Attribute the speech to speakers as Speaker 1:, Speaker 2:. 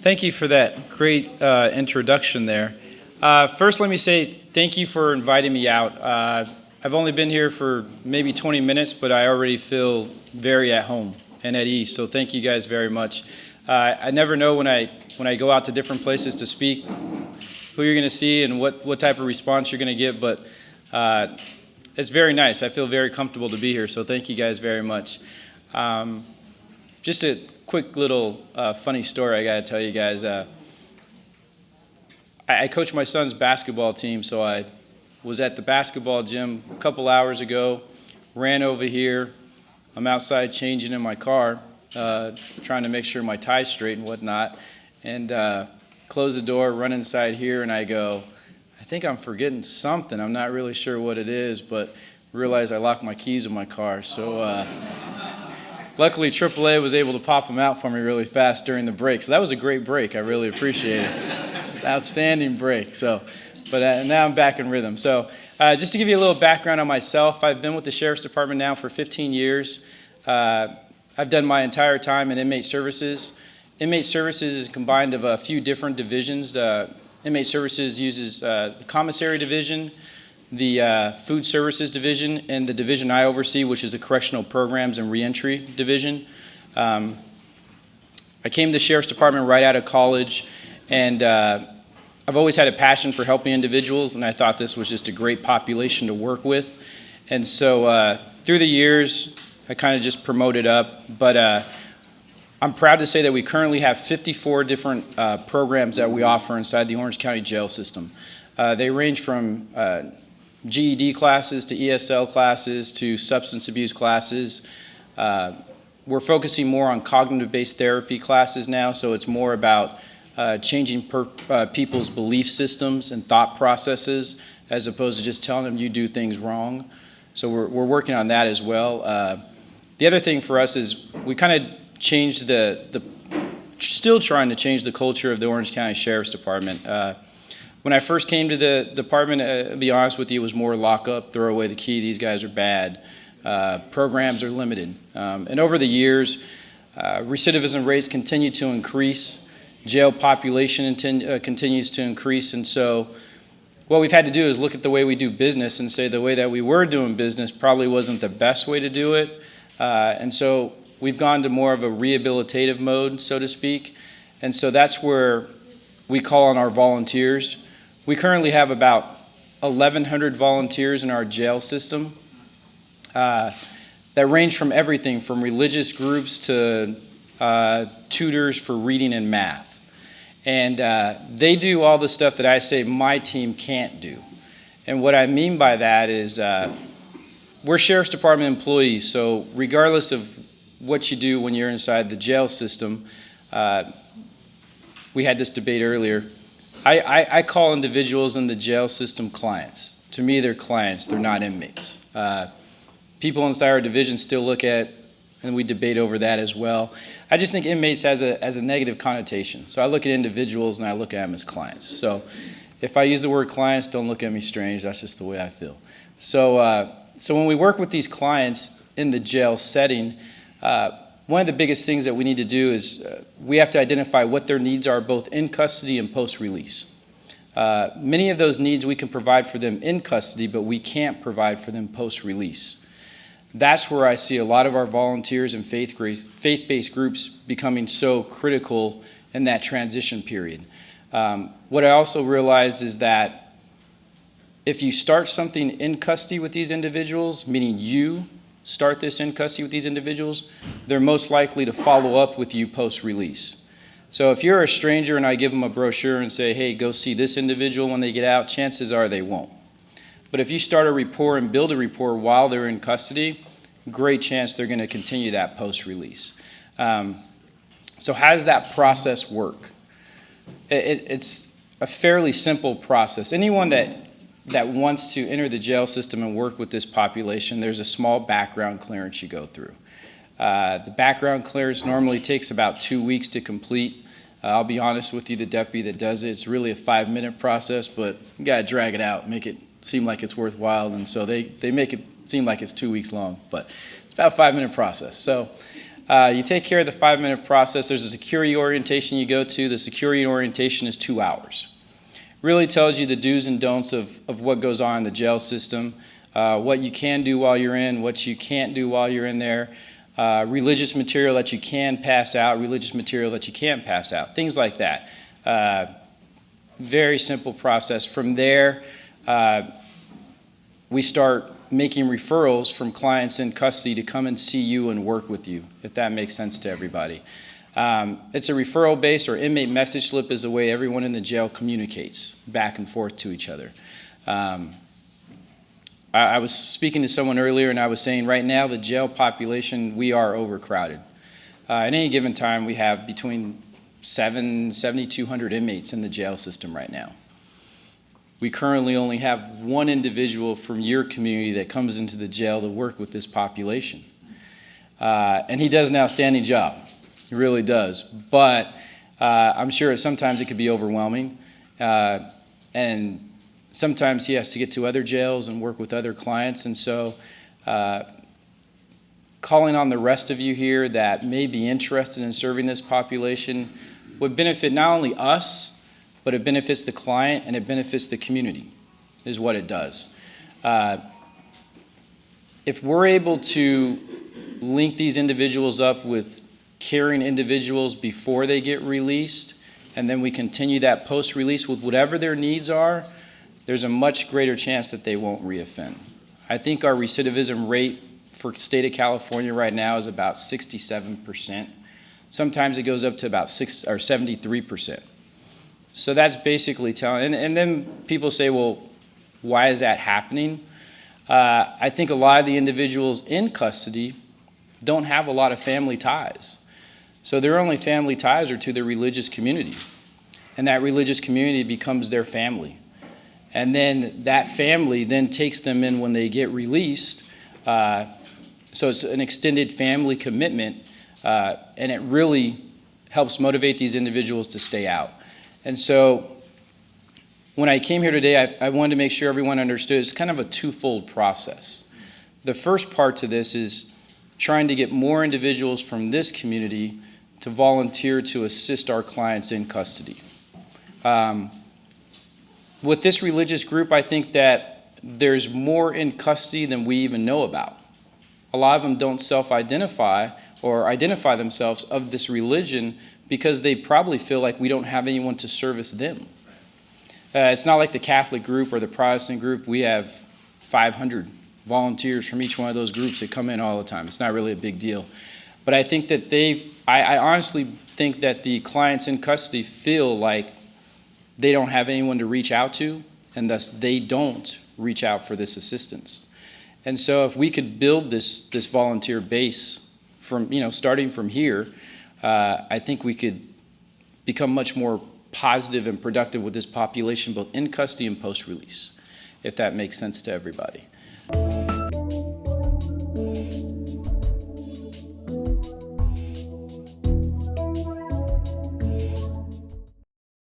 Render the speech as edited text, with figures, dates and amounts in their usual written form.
Speaker 1: Thank you for that great introduction there. First, let me say thank you for inviting me out. I've only been here for maybe 20 minutes, but I already feel very at home and at ease, so thank you guys very much. I never know when I go out to different places to speak who you're going to see and what type of response you're going to get, but it's very nice. I feel very comfortable to be here, so thank you guys very much. Just a quick little funny story I got to tell you guys. I coach my son's basketball team, so I was at the basketball gym a couple hours ago, ran over here. I'm outside changing in my car, trying to make sure my tie's straight and whatnot, and close the door, run inside here, and I go, I think I'm forgetting something. I'm not really sure what it is, but realize I locked my keys in my car. So luckily, AAA was able to pop them out for me really fast during the break. So that was a great break. I really appreciate it. Outstanding break. But now I'm back in rhythm. So just to give you a little background on myself, I've been with the Sheriff's Department now for 15 years. I've done my entire time in inmate services. Inmate services is combined of a few different divisions. Inmate services uses the commissary division, the food services division, and the division I oversee, which is the correctional programs and reentry division. I came to the Sheriff's Department right out of college, and I've always had a passion for helping individuals, and I thought this was just a great population to work with. And so through the years, I kind of just promoted up, but I'm proud to say that we currently have 54 different programs that we offer inside the Orange County jail system. They range from GED classes to ESL classes to substance abuse classes. We're focusing more on cognitive-based therapy classes now, so it's more about changing people's belief systems and thought processes as opposed to just telling them you do things wrong. So we're working on that as well. The other thing for us is we kind of changed still trying to change the culture of the Orange County Sheriff's Department. When I first came to the department, to be honest with you, it was more lock up, throw away the key, these guys are bad. Programs are limited. And over the years, recidivism rates continue to increase. Jail population continues to increase. And so what we've had to do is look at the way we do business and say the way that we were doing business probably wasn't the best way to do it. And so we've gone to more of a rehabilitative mode, so to speak. And so that's where we call on our volunteers. We currently have about 1,100 volunteers in our jail system that range from everything from religious groups to tutors for reading and math. And they do all the stuff that I say my team can't do. And what I mean by that is we're Sheriff's Department employees, so regardless of what you do when you're inside the jail system, we had this debate earlier. I call individuals in the jail system clients. To me, they're clients. They're not inmates. People inside our division still look at, and we debate over that as well. I just think inmates has a negative connotation. So I look at individuals and I look at them as clients. So if I use the word clients, don't look at me strange. That's just the way I feel. So when we work with these clients in the jail setting, one of the biggest things that we need to do is we have to identify what their needs are both in custody and post-release. Many of those needs we can provide for them in custody, but we can't provide for them post-release. That's where I see a lot of our volunteers and faith-based groups becoming so critical in that transition period. What I also realized is that if you start something in custody with these individuals, meaning you start this in custody with these individuals, they're most likely to follow up with you post-release. So if you're a stranger and I give them a brochure and say, hey, go see this individual when they get out, chances are they won't. But if you start a rapport and build a rapport while they're in custody, great chance they're going to continue that post-release. So how does that process work? It's a fairly simple process. Anyone that wants to enter the jail system and work with this population, there's a small background clearance you go through. The background clearance normally takes about 2 weeks to complete. I'll be honest with you, the deputy that does it, it's really a 5-minute process, but you got to drag it out, make it seem like it's worthwhile, and so they make it seem like it's 2 weeks long, but it's about a 5-minute process. So You take care of the 5-minute process. There's a security orientation you go to. The security orientation is 2 hours. Really tells you the do's and don'ts of what goes on in the jail system, what you can do while you're in, what you can't do while you're in there, religious material that you can pass out, religious material that you can't pass out, things like that. Very simple process. From there, we start making referrals from clients in custody to come and see you and work with you, if that makes sense to everybody. It's a referral base, or inmate message slip is the way everyone in the jail communicates back and forth to each other. I was speaking to someone earlier, and I was saying right now the jail population, we are overcrowded. At any given time, we have between 7,200 inmates in the jail system right now. We currently only have one individual from your community that comes into the jail to work with this population. And he does an outstanding job. He really does. But I'm sure sometimes it could be overwhelming. And sometimes he has to get to other jails and work with other clients. And so calling on the rest of you here that may be interested in serving this population would benefit not only us, but it benefits the client and it benefits the community, is what it does. If we're able to link these individuals up with caring individuals before they get released, and then we continue that post-release with whatever their needs are, there's a much greater chance that they won't reoffend. I think our recidivism rate for the state of California right now is about 67%. Sometimes it goes up to about 73%. So that's basically telling, and then people say, well, why is that happening? I think a lot of the individuals in custody don't have a lot of family ties. So their only family ties are to their religious community. And that religious community becomes their family. And then that family then takes them in when they get released. So it's an extended family commitment, and it really helps motivate these individuals to stay out. And so when I came here today, I wanted to make sure everyone understood it's kind of a twofold process. The first part to this is trying to get more individuals from this community to volunteer to assist our clients in custody. With this religious group, I think that there's more in custody than we even know about. A lot of them don't self-identify or identify themselves of this religion because they probably feel like we don't have anyone to service them. It's not like the Catholic group or the Protestant group. We have 500 volunteers from each one of those groups that come in all the time. It's not really a big deal. But I think that I honestly think that the clients in custody feel like they don't have anyone to reach out to, and thus they don't reach out for this assistance. And so if we could build this volunteer base from, starting from here, I think we could become much more positive and productive with this population, both in custody and post-release, if that makes sense to everybody.